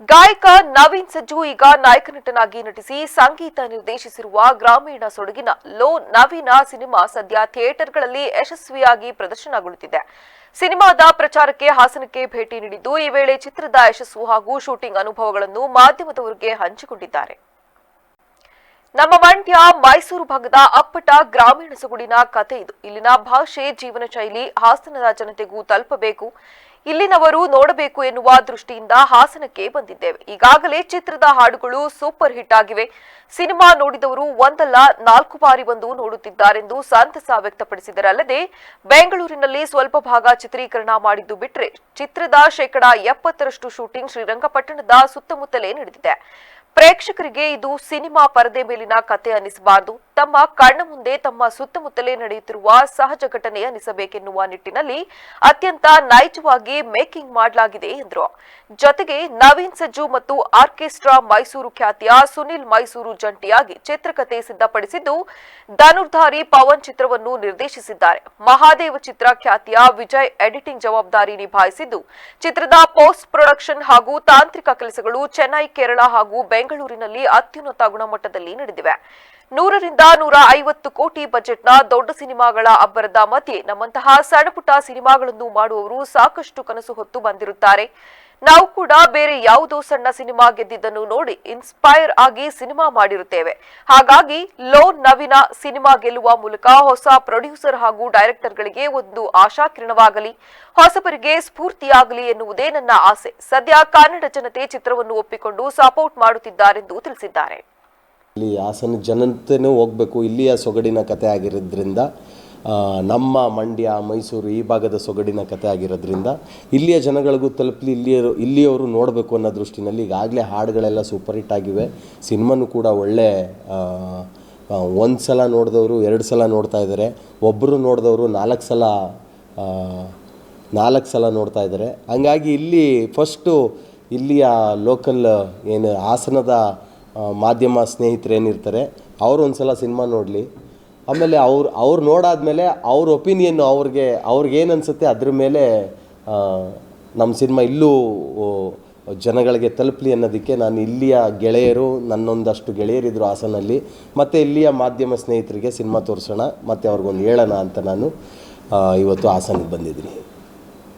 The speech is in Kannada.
ಗಾಯಕ ನವೀನ್ ಸಜ್ಜು ಈಗ ನಾಯಕ ನಟನಾಗಿ ನಟಿಸಿ ಸಂಗೀತ ನಿರ್ದೇಶಿಸಿರುವ ಗ್ರಾಮೀಣ ಸೊಗಡಿನ ಲೋ ನವೀನ ಸಿನಿಮಾ ಸದ್ಯ ಥಿಯೇಟರ್ಗಳಲ್ಲಿ ಯಶಸ್ವಿಯಾಗಿ ಪ್ರದರ್ಶನಗೊಳ್ಳುತ್ತಿದೆ. ಸಿನಿಮಾದ ಪ್ರಚಾರಕ್ಕೆ ಹಾಸನಕ್ಕೆ ಭೇಟಿ ನೀಡಿದ್ದು ಈ ವೇಳೆ ಚಿತ್ರದ ಯಶಸ್ಸು ಹಾಗೂ ಶೂಟಿಂಗ್ ಅನುಭವಗಳನ್ನು ಮಾಧ್ಯಮದವರಿಗೆ ಹಂಚಿಕೊಂಡಿದ್ದಾರೆ. ನಮ್ಮ ಮಂಡ್ಯ ಮೈಸೂರು ಭಾಗದ ಅಪ್ಪಟ ಗ್ರಾಮೀಣ ಸೊಗಡಿನ ಕಥೆ ಇದು. ಇಲ್ಲಿನ ಭಾಷೆ, ಜೀವನ ಶೈಲಿ ಹಾಸನದ ಜನತೆಗೂ ತಲುಪಬೇಕು, ಇಲ್ಲಿನವರು ನೋಡಬೇಕು ಎನ್ನುವ ದೃಷ್ಟಿಯಿಂದ ಹಾಸನಕ್ಕೆ ಬಂದಿದ್ದೇವೆ. ಈಗಾಗಲೇ ಚಿತ್ರದ ಹಾಡುಗಳು ಸೂಪರ್ ಹಿಟ್ ಆಗಿವೆ. ಸಿನಿಮಾ ನೋಡಿದವರು ಒಂದಲ್ಲ 4 ಬಾರಿ ಬಂದು ನೋಡುತ್ತಿದ್ದಾರೆಂದು ಸಂತಸ ವ್ಯಕ್ತಪಡಿಸಿದರಲ್ಲದೆ ಬೆಂಗಳೂರಿನಲ್ಲಿ ಸ್ವಲ್ಪ ಭಾಗ ಚಿತ್ರೀಕರಣ ಮಾಡಿದ್ದು ಬಿಟ್ಟರೆ ಚಿತ್ರದ 70% ಶೂಟಿಂಗ್ ಶ್ರೀರಂಗಪಟ್ಟಣದ ಸುತ್ತಮುತ್ತಲೇ ನಡೆದಿದೆ. ಪ್ರೇಕ್ಷಕರಿಗೆ ಇದು ಸಿನಿಮಾ ಪರದೆ ಮೇಲಿನ ಕತೆ ಅನ್ನಿಸಬಾರದು, ತಮ್ಮ ಕಣ್ಣ ಮುಂದೆ ತಮ್ಮ ಸುತ್ತಮುತ್ತಲೇ ನಡೆಯುತ್ತಿರುವ ಸಹಜ ಘಟನೆ ಅನ್ನಿಸಬೇಕೆನ್ನುವ ನಿಟ್ಟಿನಲ್ಲಿ ಅತ್ಯಂತ ನೈಜವಾಗಿ ಮೇಕಿಂಗ್ ಮಾಡಲಾಗಿದೆ ಎಂದರು. ಜೊತೆಗೆ ನವೀನ್ ಸಜ್ಜು ಮತ್ತು ಆರ್ಕೆಸ್ಟ್ರಾ ಮೈಸೂರು ಖ್ಯಾತಿಯ ಸುನಿಲ್ ಮೈಸೂರು ಜಂಟಿಯಾಗಿ ಚಿತ್ರಕಥೆ ಸಿದ್ಧಪಡಿಸಿದ್ದು, ಧನುರ್ಧಾರಿ ಪವನ್ ಚಿತ್ರವನ್ನು ನಿರ್ದೇಶಿಸಿದ್ದಾರೆ. ಮಹಾದೇವ ಚಿತ್ರ ಖ್ಯಾತಿಯ ವಿಜಯ್ ಎಡಿಟಿಂಗ್ ಜವಾಬ್ದಾರಿ ನಿಭಾಯಿಸಿದ್ದು, ಚಿತ್ರದ ಪೋಸ್ಟ್ ಪ್ರೊಡಕ್ಷನ್ ಹಾಗೂ ತಾಂತ್ರಿಕ ಕೆಲಸಗಳು ಚೆನ್ನೈ, ಕೇರಳ ಹಾಗೂ ಬೆಂಗಳೂರಿನಲ್ಲಿ ಅತ್ಯುನ್ನತ ಗುಣಮಟ್ಟದಲ್ಲಿ ನಡೆದಿವೆ. 100 ರಿಂದ 150 ಕೋಟಿ ಬಜೆಟ್ನ ದೊಡ್ಡ ಸಿನಿಮಾಗಳ ಅಬ್ಬರದ ಮಧ್ಯೆ ನಮ್ಮಂತಹ ಸಣ್ಣಪುಟ್ಟ ಸಿನಿಮಾಗಳನ್ನು ಮಾಡುವವರು ಸಾಕಷ್ಟು ಕನಸು ಹೊತ್ತು ಬಂದಿರುತ್ತಾರೆ. ನಾವು ಕೂಡ ಬೇರೆ ಯಾವುದೋ ಸಣ್ಣ ಸಿನಿಮಾ ಗೆದ್ದಿದ್ದನ್ನು ನೋಡಿ ಇನ್ಸ್ಪೈರ್ ಆಗಿ ಸಿನಿಮಾ ಮಾಡಿರುತ್ತೇವೆ. ಹಾಗಾಗಿ ಲೋ ನವೀನ ಸಿನಿಮಾ ಗೆಲ್ಲುವ ಮೂಲಕ ಹೊಸ ಪ್ರೊಡ್ಯೂಸರ್ ಹಾಗೂ ಡೈರೆಕ್ಟರ್ಗಳಿಗೆ ಒಂದು ಆಶಾಕಿರಣವಾಗಲಿ, ಹೊಸಬರಿಗೆ ಸ್ಫೂರ್ತಿಯಾಗಲಿ ಎನ್ನುವುದೇ ನನ್ನ ಆಸೆ. ಸದ್ಯ ಕನ್ನಡ ಜನತೆ ಚಿತ್ರವನ್ನು ಒಪ್ಪಿಕೊಂಡು ಸಪೋರ್ಟ್ ಮಾಡುತ್ತಿದ್ದಾರೆಂದು ತಿಳಿಸಿದ್ದಾರೆ. ಇಲ್ಲಿ ಹಾಸನ ಜನತೆನೂ ಹೋಗಬೇಕು, ಇಲ್ಲಿಯ ಸೊಗಡಿನ ಕಥೆ ಆಗಿರೋದ್ರಿಂದ, ನಮ್ಮ ಮಂಡ್ಯ ಮೈಸೂರು ಈ ಭಾಗದ ಸೊಗಡಿನ ಕಥೆ ಆಗಿರೋದ್ರಿಂದ ಇಲ್ಲಿಯ ಜನಗಳಿಗೂ ತಲುಪಲಿ, ಇಲ್ಲಿಯವರು ನೋಡಬೇಕು ಅನ್ನೋ ದೃಷ್ಟಿನಲ್ಲಿ ಈಗಾಗಲೇ ಹಾಡುಗಳೆಲ್ಲ ಸೂಪರ್ ಹಿಟ್ ಆಗಿವೆ. ಸಿನಿಮಾನೂ ಕೂಡ ಒಳ್ಳೆ, ಒಂದು ಸಲ ನೋಡಿದವರು 2 ಸಲ ನೋಡ್ತಾ ಇದ್ದಾರೆ, ಒಬ್ಬರು ನೋಡಿದವರು 4 ಸಲ ನೋಡ್ತಾ ಇದ್ದಾರೆ. ಹಂಗಾಗಿ ಇಲ್ಲಿ ಫಸ್ಟು ಇಲ್ಲಿಯ ಲೋಕಲ್ ಏನು ಹಾಸನದ ಮಾಧ್ಯಮ ಸ್ನೇಹಿತರು ಏನಿರ್ತಾರೆ ಅವರು ಒಂದು ಸಲ ಸಿನಿಮಾ ನೋಡಲಿ, ಆಮೇಲೆ ಅವ್ರು ನೋಡಾದ್ಮೇಲೆ ಅವ್ರ ಒಪಿನಿಯನ್ನು ಅವ್ರಿಗೇನು ಅನಿಸುತ್ತೆ ಅದ್ರ ಮೇಲೆ ನಮ್ಮ ಸಿನಿಮಾ ಇಲ್ಲೂ ಜನಗಳಿಗೆ ತಲುಪಲಿ ಅನ್ನೋದಕ್ಕೆ ನಾನು ಇಲ್ಲಿಯ ಗೆಳೆಯರು, ನನ್ನೊಂದಷ್ಟು ಗೆಳೆಯರಿದ್ರು ಹಾಸನಲ್ಲಿ, ಮತ್ತು ಇಲ್ಲಿಯ ಮಾಧ್ಯಮ ಸ್ನೇಹಿತರಿಗೆ ಸಿನಿಮಾ ತೋರಿಸೋಣ ಮತ್ತು ಅವ್ರಿಗೊಂದು ಹೇಳೋಣ ಅಂತ ನಾನು ಇವತ್ತು ಹಾಸನಕ್ಕೆ ಬಂದಿದ್ದೀನಿ.